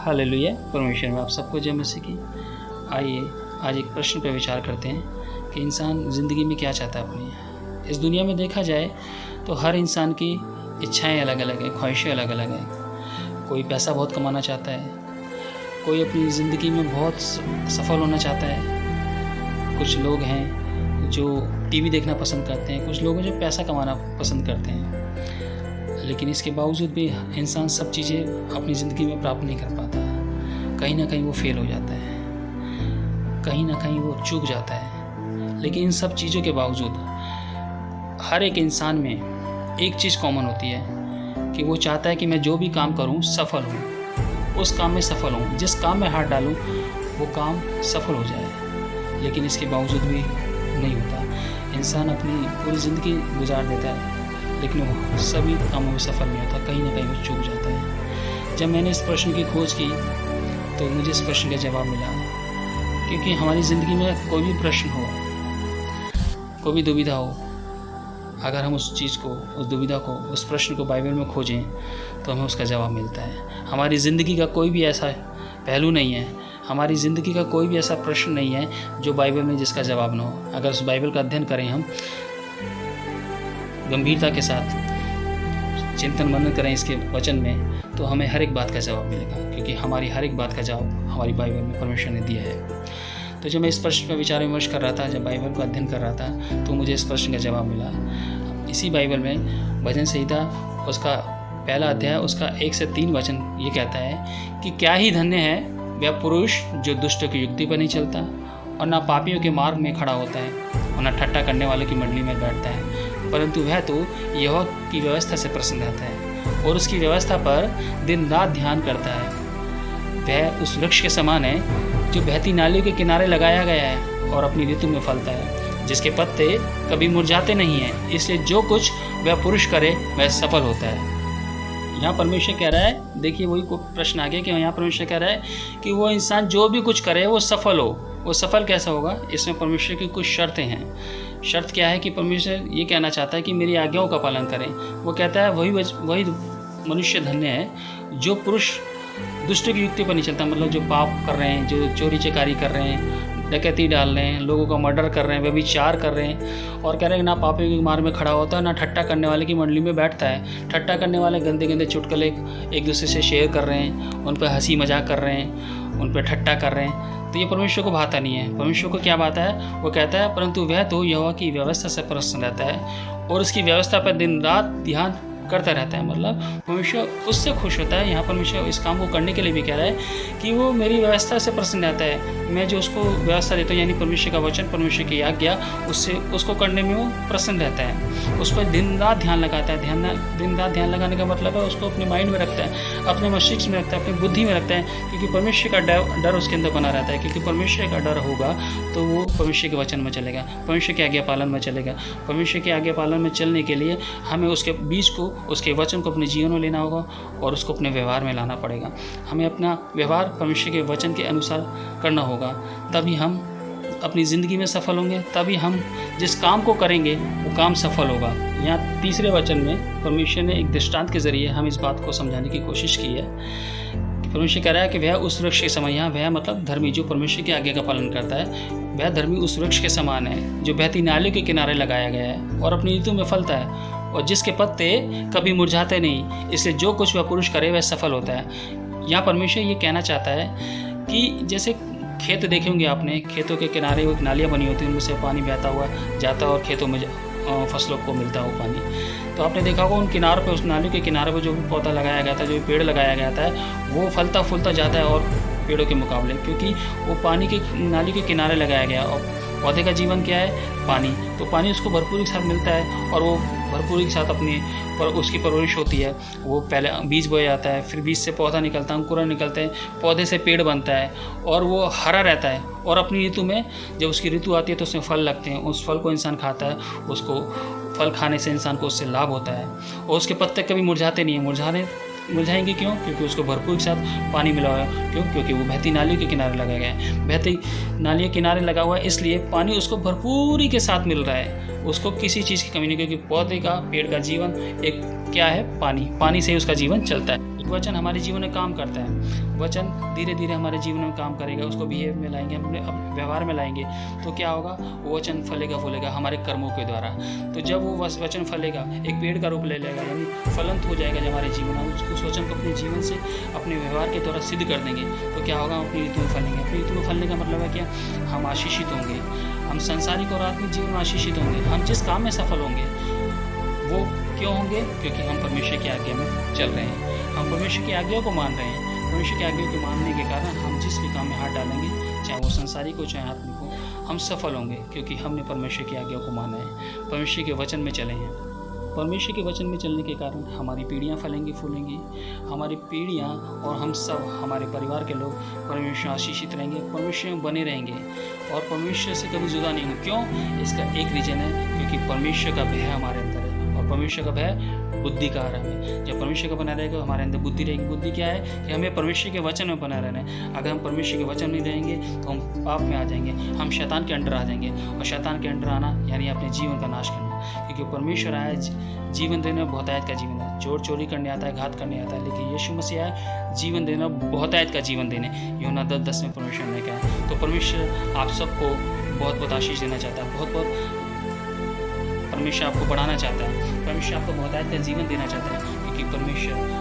Hallelujah. परमेश्वर में आप सबको जय मसीह की। आइए आज एक प्रश्न पर विचार करते हैं कि इंसान ज़िंदगी में क्या चाहता है अपनी। इस दुनिया में देखा जाए तो हर इंसान की इच्छाएं अलग अलग हैं, ख्वाहिशें अलग अलग हैं। कोई पैसा बहुत कमाना चाहता है, कोई अपनी ज़िंदगी में बहुत सफल होना चाहता है। कुछ लोग हैं जो टीवी देखना पसंद करते हैं, कुछ लोग हैं जो पैसा कमाना पसंद करते हैं। लेकिन इसके बावजूद भी इंसान सब चीज़ें अपनी ज़िंदगी में प्राप्त नहीं कर पाता। कहीं ना कहीं वो फेल हो जाता है, कहीं ना कहीं वो चूक जाता है। लेकिन इन सब चीज़ों के बावजूद हर एक इंसान में एक चीज़ कॉमन होती है कि वो चाहता है कि मैं जो भी काम करूं सफल हूं, उस काम में सफल हूं, जिस काम में हाथ डालूं वो काम सफल हो जाए। लेकिन इसके बावजूद भी नहीं होता। इंसान अपनी पूरी ज़िंदगी गुजार देता है लेकिन वो सभी कामों में सफल नहीं होता, कहीं ना कहीं वो चूक जाता है। जब मैंने इस प्रश्न की खोज की तो मुझे इस प्रश्न का जवाब मिला, क्योंकि हमारी ज़िंदगी में कोई भी प्रश्न हो, कोई भी दुविधा हो, अगर हम उस चीज़ को, उस दुविधा को, उस प्रश्न को बाइबल में खोजें तो हमें उसका जवाब मिलता है। हमारी ज़िंदगी का कोई भी ऐसा पहलू नहीं है, हमारी ज़िंदगी का कोई भी ऐसा प्रश्न नहीं है जो बाइबल में जिसका जवाब ना हो। अगर उस बाइबल का अध्ययन करें, हम गंभीरता के साथ चिंतन मनन करें इसके वचन में, तो हमें हर एक बात का जवाब मिलेगा, क्योंकि हमारी हर एक बात का जवाब हमारी बाइबल में परमेश्वर ने दिया है। तो जब मैं इस प्रश्न पर विचार विमर्श कर रहा था, जब बाइबल का अध्ययन कर रहा था, तो मुझे इस प्रश्न का जवाब मिला। इसी बाइबल में भजन संहिता उसका पहला अध्याय उसका 1 से 3 वचन ये कहता है कि क्या ही धन्य है वह पुरुष जो दुष्टों की युक्ति पर नहीं चलता और ना पापियों के मार्ग में खड़ा होता है और ना ठट्ठा करने वालों की मंडली में बैठता है, परंतु वह तो यहोवा की व्यवस्था से प्रसन्न रहता है और उसकी व्यवस्था पर दिन रात ध्यान करता है। वह उस वृक्ष के समान है जो बहती नालियों के किनारे लगाया गया है और अपनी ऋतु में फलता है, जिसके पत्ते कभी मुरझाते नहीं हैं, इसलिए जो कुछ वह पुरुष करे वह सफल होता है। यहाँ परमेश्वर कह रहा है, देखिए वही प्रश्न आ गया कि यहाँ परमेश्वर कह रहा है कि वो इंसान जो भी कुछ करे वो सफल हो। वो सफल कैसा होगा? इसमें परमेश्वर की कुछ शर्तें हैं। शर्त क्या है कि परमेश्वर ये कहना चाहता है कि मेरी आज्ञाओं का पालन करें। वो कहता है वही मनुष्य धन्य है जो पुरुष दुष्ट की युक्ति पर नहीं चलता, मतलब जो पाप कर रहे हैं, जो चोरी चकारी कर रहे हैं, डकैती डाल रहे हैं, लोगों का मर्डर कर रहे हैं, व्यभिचार कर रहे हैं, और कह रहे हैं ना पापियों के मार्ग में खड़ा होता है, ना ठट्ठा करने वाले की मंडली में बैठता है। ठट्ठा करने वाले गंदे गंदे चुटकुले एक दूसरे से शेयर कर रहे हैं, उन पर हंसी मजाक कर रहे हैं, उन पर ठट्ठा कर रहे हैं, तो ये परमेश्वर को भाता नहीं है। परमेश्वर को क्या भाता है? वो कहता है परंतु वह तो यहोवा की व्यवस्था से प्रसन्न रहता है और उसकी व्यवस्था पर दिन रात ध्यान करता रहता है। मतलब परमेश्वर उससे खुश होता है। यहाँ परमेश्वर इस काम को करने के लिए भी कह रहा है कि वो मेरी व्यवस्था से प्रसन्न रहता है। मैं जो उसको व्यवस्था देता हूँ, यानी परमेश्वर का वचन, परमेश्वर की आज्ञा, उससे उसको करने में वो प्रसन्न रहता है। उस पर दिन रात ध्यान लगाता है। दिन रात ध्यान लगाने का मतलब है उसको अपने माइंड में रखता है, अपने मस्तिष्क में रखता है, अपनी बुद्धि में रखता है, क्योंकि परमेश्वर का डर उसके अंदर बना रहता है। क्योंकि परमेश्वर का डर होगा तो वो परमेश्वर के वचन में चलेगा, परमेश्वर की आज्ञा पालन में चलेगा। परमेश्वर की आज्ञा पालन में चलने के लिए हमें उसके बीज को, उसके वचन को अपने जीवन में लेना होगा और उसको अपने व्यवहार में लाना पड़ेगा। हमें अपना व्यवहार परमेश्वर के वचन के अनुसार करना होगा, तभी हम अपनी ज़िंदगी में सफल होंगे, तभी हम जिस काम को करेंगे वो काम सफल होगा। यहाँ तीसरे वचन में परमेश्वर ने एक दृष्टांत के ज़रिए हम इस बात को समझाने की कोशिश की है। परमेश्वर कह रहा है कि वह उस वृक्ष के समान, यहाँ वह मतलब धर्मी, जो परमेश्वर की आज्ञा का पालन करता है, वह धर्मी उस वृक्ष के समान है जो बहती नालियों के किनारे लगाया गया है और अपनी ऋतु में फलता है और जिसके पत्ते कभी मुरझाते नहीं, इसलिए जो कुछ वह पुरुष करे वह सफल होता है। यहाँ परमेश्वर ये कहना चाहता है कि जैसे खेत देखे होंगे आपने, खेतों के किनारे एक नालियाँ बनी होती हैं, उनमें से पानी बहता हुआ जाता है और खेतों में फसलों को मिलता है वो पानी। तो आपने देखा होगा उन किनारों पे, उस नालियों के किनारे पर जो भी पौधा लगाया गया था, जो भी पेड़ लगाया गया था, वो फलता फूलता जाता है और पेड़ों के मुकाबले, क्योंकि वो पानी के, नाली के किनारे लगाया गया। और पौधे का जीवन क्या है? पानी। तो पानी उसको भरपूरी के साथ मिलता है और वो भरपूरी के साथ अपनी उसकी परवरिश होती है। वो पहले बीज बोया जाता है, फिर बीज से पौधा निकलता है, अंकुरण निकलते हैं, पौधे से पेड़ बनता है और वो हरा रहता है। और अपनी ऋतु में जब उसकी ऋतु आती है तो उसमें फल लगते हैं, उस फल को इंसान खाता है, उसको फल खाने से इंसान को उससे लाभ होता है। और उसके पत्ते कभी मुरझाते नहीं हैं। मुरझाएंगे क्यों? क्योंकि उसको भरपूर के साथ पानी मिला हुआ है। क्यों? क्योंकि वो बहती नालियों के किनारे लगाया गया है। बहती नालियों के किनारे लगा हुआ है, इसलिए पानी उसको भरपूरी के साथ मिल रहा है, उसको किसी चीज़ की कमी नहीं, क्योंकि पौधे का, पेड़ का जीवन एक क्या है? पानी। पानी से ही उसका जीवन चलता है। वचन हमारे जीवन में काम करता है। वचन धीरे धीरे हमारे जीवन में काम करेगा, उसको बिहेव में लाएंगे, अपने व्यवहार में लाएंगे, तो क्या होगा? वो वचन फलेगा फूलेगा हमारे कर्मों के द्वारा। तो जब वो वचन फलेगा, एक पेड़ का रूप ले लेगा, यानी फलंत हो जाएगा जब हमारे जीवन में, उस वचन को अपने जीवन से अपने व्यवहार के द्वारा सिद्ध कर देंगे, तो क्या होगा? हम अपनी ऋतु में फलेंगे। अपनी ऋतु में फलने का मतलब है क्या? हम आशीषित होंगे, हम संसारिक और आत्मिक जीवन में आशीषित होंगे। हम जिस काम में सफल होंगे वो क्यों होंगे? क्योंकि हम परमेश्वर की आज्ञा में चल रहे हैं, हम परमेश्वर की आज्ञा को मान रहे हैं। परमेश्वर की आज्ञा को मानने के कारण हम जिस भी काम में हाथ डालेंगे, चाहे वो संसारिक हो चाहे आत्मिक हो, हम सफल होंगे, क्योंकि हमने परमेश्वर की आज्ञा को माना है, परमेश्वर के वचन में चले हैं। परमेश्वर के वचन में चलने के कारण हमारी पीढ़ियाँ फलेंगी फूलेंगी, हमारी पीढ़ियाँ और हम सब, हमारे परिवार के लोग परमेश्वर आशीषित रहेंगे, परमेश्वर में बने रहेंगे और परमेश्वर से कभी जुदा नहीं होंगे। क्यों? इसका एक रीज़न है, क्योंकि परमेश्वर का भय हमारे अंदर है, और परमेश्वर का भय बुद्धि का आराम है। जब परमेश्वर का बना रहेगा हमारे अंदर बुद्धि रहेगी। बुद्धि क्या है? कि हमें परमेश्वर के वचन में बना रहना है। अगर हम परमेश्वर के वचन नहीं रहेंगे तो हम पाप में आ जाएंगे, हम शैतान के अंडर आ जाएंगे, और शैतान के अंडर आना यानी अपने जीवन का नाश करना, क्योंकि परमेश्वर आया जीवन देना, बहुतायत का जीवन है। चोर चोरी करने आता है, घात करने आता है, लेकिन यीशु मसीह आया जीवन देना, बहुतायत का जीवन देने। यूहन्ना 10:10 में परमेश्वर ने कहा। तो परमेश्वर आप सबको बहुत बहुत आशीष देना चाहता है, बहुत बहुत परमेश्वर आपको बढ़ाना चाहता है, परमेश्वर आपको बहुतायत का जीवन देना चाहता है, क्योंकि परमेश्वर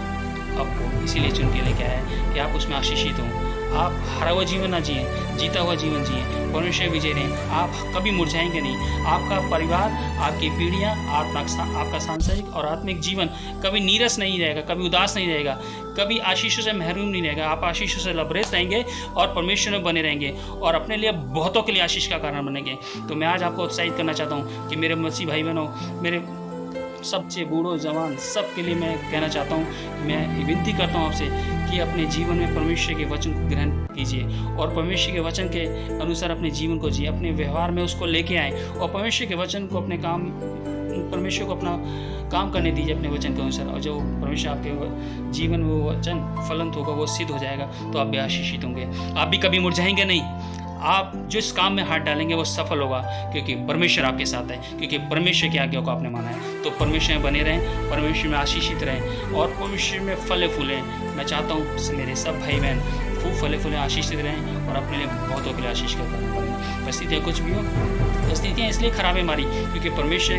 आपको इसीलिए चुन के लेके आया है कि आप उसमें आशीषित हों। आप हारा हुआ जीवन ना जिए, जीता हुआ जीवन जिए, परमेश्वर विजय रहें। आप कभी मुरझाएंगे नहीं। आपका परिवार, आपकी पीढ़ियाँ, आपका सांसारिक और आत्मिक जीवन कभी नीरस नहीं रहेगा, कभी उदास नहीं रहेगा, कभी आशीषों से महरूम नहीं रहेगा। आप आशीषों से लबरेज रहेंगे और परमेश्वर में बने रहेंगे और अपने लिए बहुतों के लिए आशीष का कारण बनेंगे। तो मैं आज आपको उत्साहित करना चाहता हूँ कि मेरे मसीह भाई बहनों, मेरे सबसे बूढ़ों जवान सब के लिए मैं कहना चाहता हूँ, मैं विनती करता हूँ आपसे कि अपने जीवन में परमेश्वर के वचन को ग्रहण कीजिए और परमेश्वर के वचन के अनुसार अपने जीवन को जिए, अपने व्यवहार में उसको लेके आएँ और परमेश्वर के वचन को अपने काम, परमेश्वर को अपना काम करने दीजिए अपने वचन के अनुसार। और जो परमेश्वर आपके जीवन में वो वचन फलंत होगा, वो सिद्ध हो जाएगा, तो आप भी आशीषित होंगे। आप भी कभी मुरझाएंगे नहीं। आप जिस काम में हाथ डालेंगे वो सफल होगा, क्योंकि परमेश्वर आपके साथ है, क्योंकि परमेश्वर की आज्ञा को आपने माना है। तो परमेश्वर में बने रहें, परमेश्वर में आशीषित रहें और परमेश्वर में फले फूलें। मैं चाहता हूँ मेरे सब भाई बहन खूब फले फूलें, आशीषित रहें और अपने लिए बहुतों के लिए आशीष का काम करें। परिस्थितियाँ कुछ भी हो, परिस्थितियाँ इसलिए खराब है हमारी क्योंकि परमेश्वर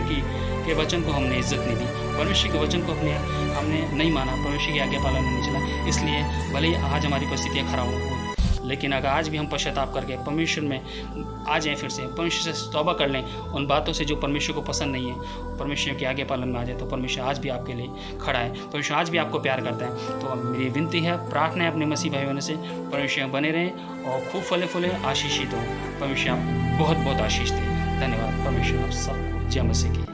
के वचन को हमने इज्जत नहीं दी, परमेश्वर के वचन को हमने नहीं माना, परमेश्वर की आज्ञा पालन नहीं चला। इसलिए भले ही आज हमारी परिस्थितियाँ खराब हो, लेकिन अगर आज भी हम पश्चाताप करके परमेश्वर में आ जाएं, फिर से परमेश्वर से तौबा कर लें उन बातों से जो परमेश्वर को पसंद नहीं है, परमेश्वर के आगे पालन में आ जाए, तो परमेश्वर आज भी आपके लिए खड़ा है, परमेश्वर आज भी आपको प्यार करता है। तो मेरी विनती है, प्रार्थना है अपने मसीह भाई बहनों से, परमेश्वर में बने रहें और खूब फले फूले आशीषित हो। परमेश्वर आप बहुत बहुत आशीष दें। धन्यवाद। परमेश्वर आप सबको जय मसीह की।